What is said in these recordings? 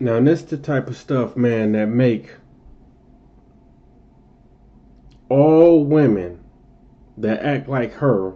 Now, this the type of stuff, man, that make all women that act like her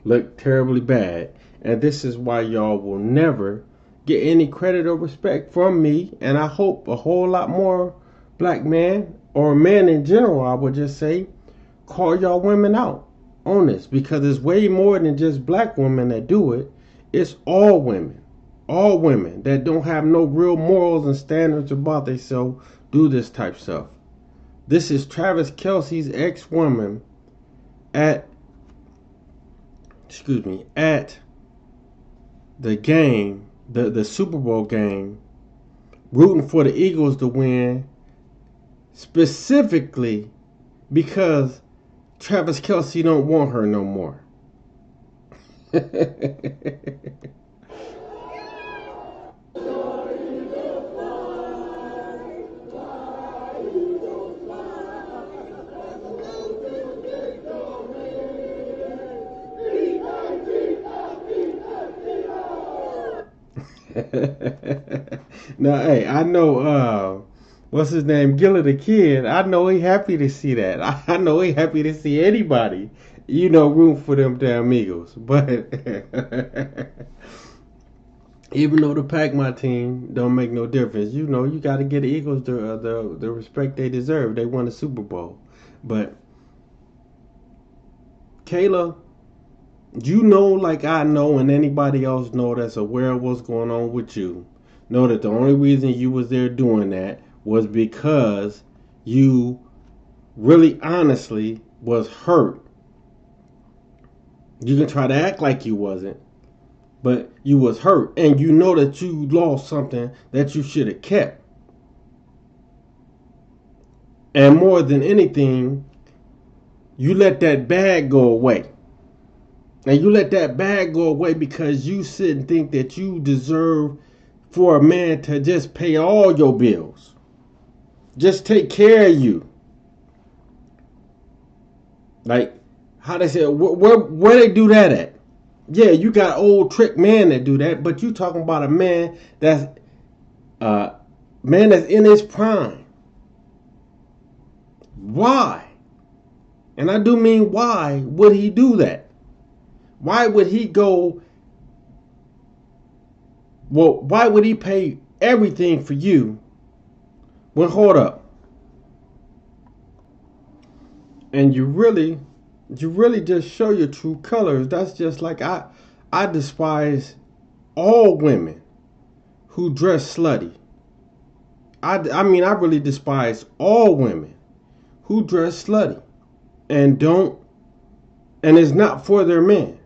look terribly bad. And this is why y'all will never get any credit or respect from me. And I hope a whole lot more black men or men in general, I would just say, call y'all women out on this, because it's way more than just black women that do it. It's all women. All women that don't have no real morals and standards about themselves do this type of stuff. This is Travis Kelce's ex-woman at the game, the Super Bowl game, rooting for the Eagles to win, specifically because Travis Kelce don't want her no more. Now, hey, I know, what's his name, Gilla the Kid. I know he happy to see that. I know he happy to see anybody, room for them damn Eagles. But even though the Pac-Man team don't make no difference, you got to get the Eagles the respect they deserve. They won the Super Bowl. But Kayla, like I know, and anybody else know that's aware of what's going on with you, know that the only reason you was there doing that was because you really honestly was hurt. You can try to act like you wasn't, but you was hurt, and you know that you lost something that you should have kept. And more than anything, you let that bag go away. And you let that bag go away because you sit and think that you deserve for a man to just pay all your bills. Just take care of you. Like, how they say, where they do that at? Yeah, you got old trick men that do that, but you talking about a man that's in his prime. Why? And I do mean, why would he do that? Why would he go? Well, why would he pay everything for you? Well, hold up. And you really just show your true colors. That's just like I despise all women who dress slutty. I mean, I really despise all women who dress slutty and it's not for their men.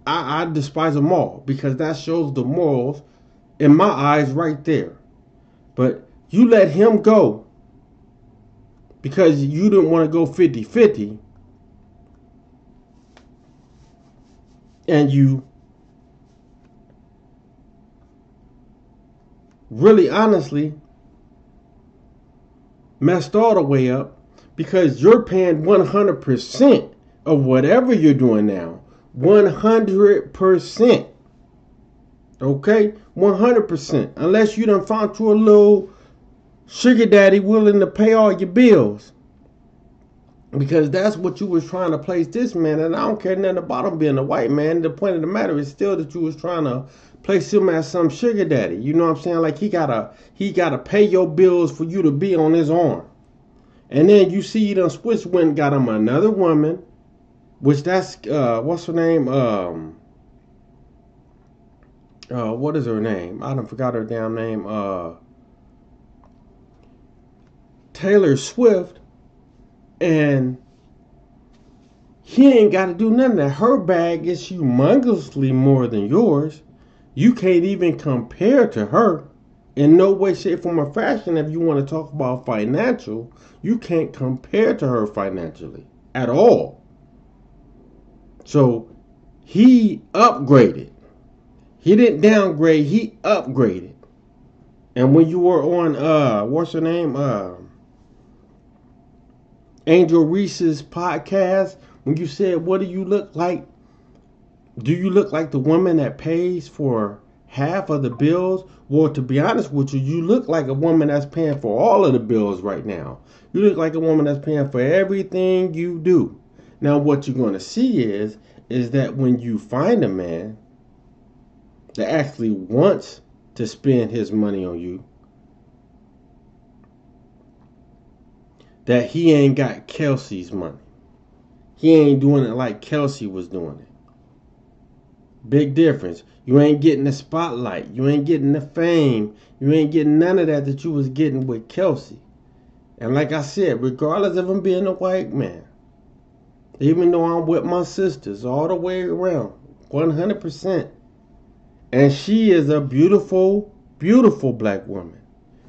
I despise them all, because that shows the morals in my eyes right there. But you let him go because you didn't want to go 50-50, and you really honestly messed all the way up, because you're paying 100% of whatever you're doing now. 100%. Okay? 100%. Unless you done found you a little sugar daddy willing to pay all your bills. Because that's what you was trying to place this man. And I don't care nothing about him being a white man. The point of the matter is still that you was trying to place him as some sugar daddy. You know what I'm saying? Like he gotta pay your bills for you to be on his arm. And then you see you done switched, went and got him another woman. Which that's, what's her name? What is her name? I done forgot her damn name. Taylor Swift. And he ain't got to do nothing of that. Her bag is humongously more than yours. You can't even compare to her in no way, shape, form, or fashion. If you want to talk about financial, you can't compare to her financially at all. So he upgraded. He didn't downgrade, he upgraded. And when you were on what's her name? Angel Reese's podcast, when you said, what do you look like? Do you look like the woman that pays for half of the bills. Well, to be honest with you, you look like a woman that's paying for all of the bills right now. You look like a woman that's paying for everything you do. Now, what you're going to see is that when you find a man that actually wants to spend his money on you, that he ain't got Kelce's money. He ain't doing it like Kelce was doing it. Big difference. You ain't getting the spotlight. You ain't getting the fame. You ain't getting none of that you was getting with Kelce. And like I said, regardless of him being a white man, even though I'm with my sisters all the way around, 100%. And she is a beautiful, beautiful black woman.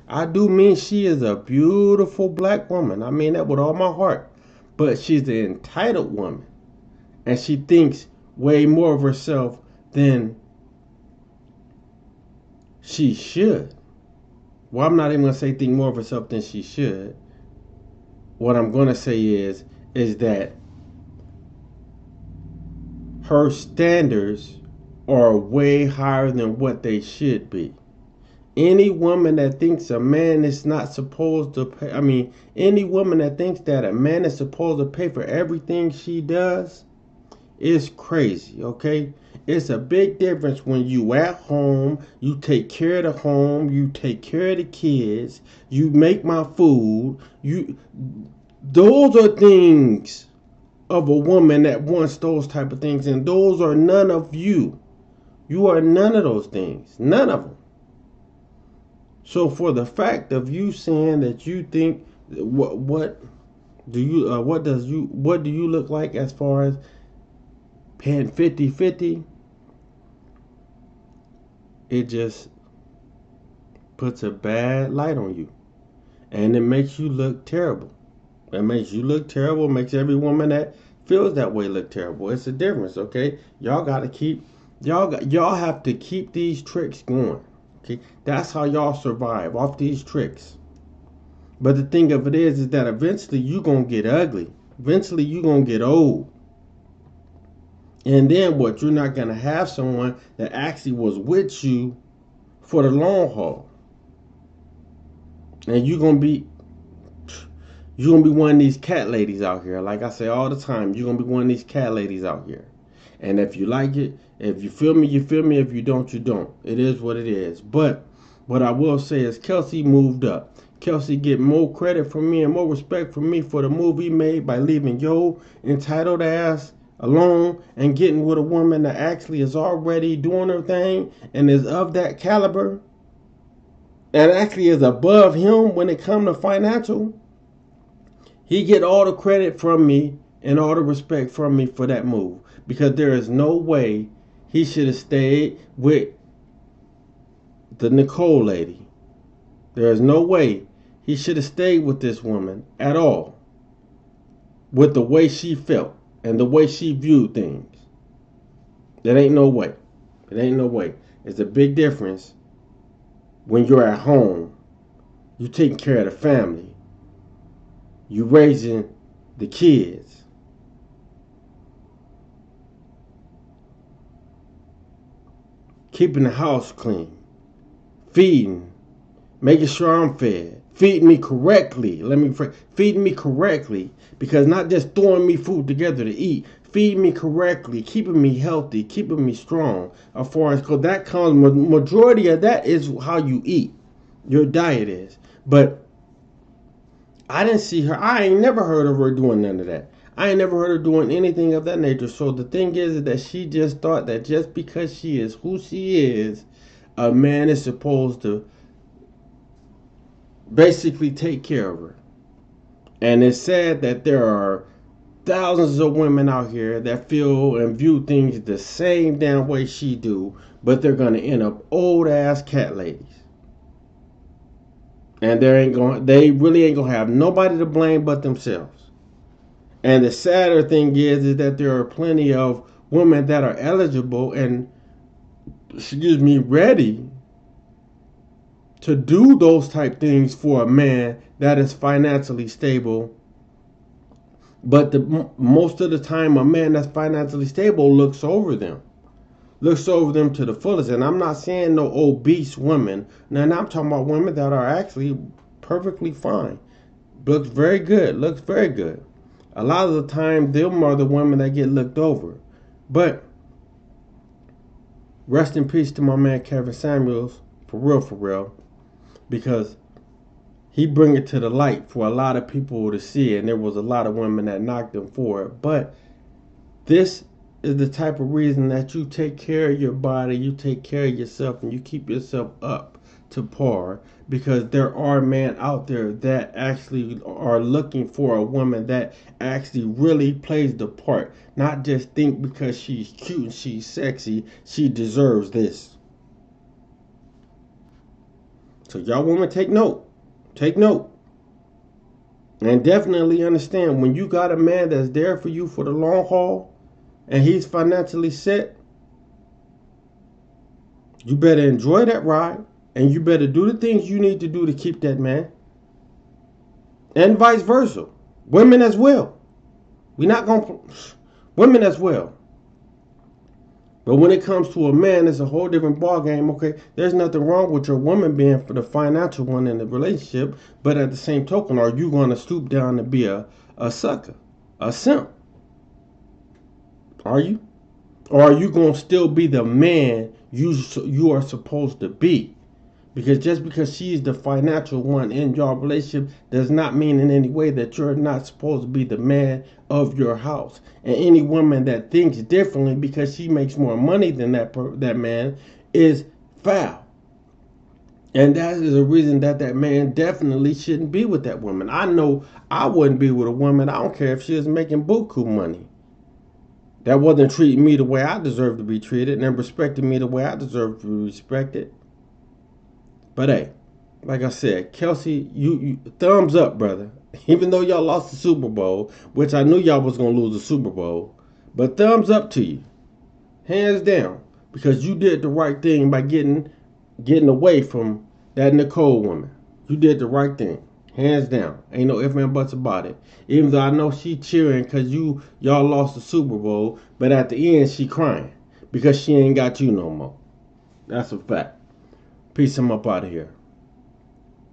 I do mean she is a beautiful black woman. I mean that with all my heart. But she's an entitled woman. And she thinks way more of herself than she should. Well, I'm not even going to say think more of herself than she should. What I'm going to say is that her standards are way higher than what they should be. Any woman that thinks a man is not supposed to pay, any woman that thinks that a man is supposed to pay for everything she does is crazy, okay? It's a big difference when you at home, you take care of the home, you take care of the kids, you make my food, those are things of a woman that wants those type of things, and those are none of you. You are none of those things, none of them. So for the fact of you saying that you think what do you look like as far as paying 50-50, it just puts a bad light on you. And it makes you look terrible. It makes you look terrible, makes every woman that feels that way look terrible. It's a difference, okay? Y'all have to keep these tricks going. Okay? That's how y'all survive, off these tricks. But the thing of it is that eventually you're going to get ugly. Eventually you're going to get old. And then what? You're not going to have someone that actually was with you for the long haul. And you're going to be one of these cat ladies out here. Like I say all the time, you're going to be one of these cat ladies out here. And if you like it, if you feel me, you feel me. If you don't, you don't. It is what it is. But what I will say is Kelce moved up. Kelce get more credit from me and more respect from me for the move he made by leaving your entitled ass alone and getting with a woman that actually is already doing her thing and is of that caliber and actually is above him when it comes to financial. He get all the credit from me and all the respect from me for that move, because there is no way he should have stayed with the Nicole lady. There is no way he should have stayed with this woman at all, with the way she felt and the way she viewed things. There ain't no way. It ain't no way. It's a big difference when you're at home, you taking care of the family, you raising the kids. Keeping the house clean, feeding, making sure I'm fed, feeding me correctly. Feeding me correctly, because not just throwing me food together to eat. Feeding me correctly, keeping me healthy, keeping me strong. As far as, because that comes, majority of that is how you eat. Your diet is. But I didn't see her. I ain't never heard of her doing none of that. I ain't never heard her doing anything of that nature. So the thing is that she just thought that just because she is who she is, a man is supposed to basically take care of her. And it's sad that there are thousands of women out here that feel and view things the same damn way she do, but they're going to end up old ass cat ladies. And they really ain't going to have nobody to blame but themselves. And the sadder thing is that there are plenty of women that are eligible and, ready to do those type things for a man that is financially stable. But most of the time, a man that's financially stable looks over them. looks over them to the fullest. And I'm not saying no obese women. Now I'm talking about women that are actually perfectly fine. Looks very good. Looks very good. A lot of the time, them are the women that get looked over. But rest in peace to my man Kevin Samuels, for real, because he bring it to the light for a lot of people to see, and there was a lot of women that knocked him for it. But this is the type of reason that you take care of your body, you take care of yourself, and you keep yourself up to par, because there are men out there that actually are looking for a woman that actually really plays the part, not just think because she's cute and she's sexy she deserves this. So y'all women, take note, and definitely understand, when you got a man that's there for you for the long haul and he's financially set, you better enjoy that ride. And you better do the things you need to do to keep that man. And vice versa. Women as well. We're not going to... Women as well. But when it comes to a man, it's a whole different ballgame. Okay, there's nothing wrong with your woman being for the financial one in the relationship. But at the same token, are you going to stoop down to be a sucker? A simp? Are you? Or are you going to still be the man you are supposed to be? Because just because she's the financial one in your relationship does not mean in any way that you're not supposed to be the man of your house. And any woman that thinks differently because she makes more money than that man is foul. And that is a reason that man definitely shouldn't be with that woman. I know I wouldn't be with a woman. I don't care if she was making buku money. That wasn't treating me the way I deserve to be treated and respecting me the way I deserve to be respected. But hey, like I said, Kelce, you thumbs up, brother. Even though y'all lost the Super Bowl, which I knew y'all was going to lose the Super Bowl, but thumbs up to you. Hands down. Because you did the right thing by getting away from that Nicole woman. You did the right thing. Hands down. Ain't no ifs and buts about it. Even though I know she cheering because y'all lost the Super Bowl, but at the end she crying because she ain't got you no more. That's a fact. Peace, I'm up out of here.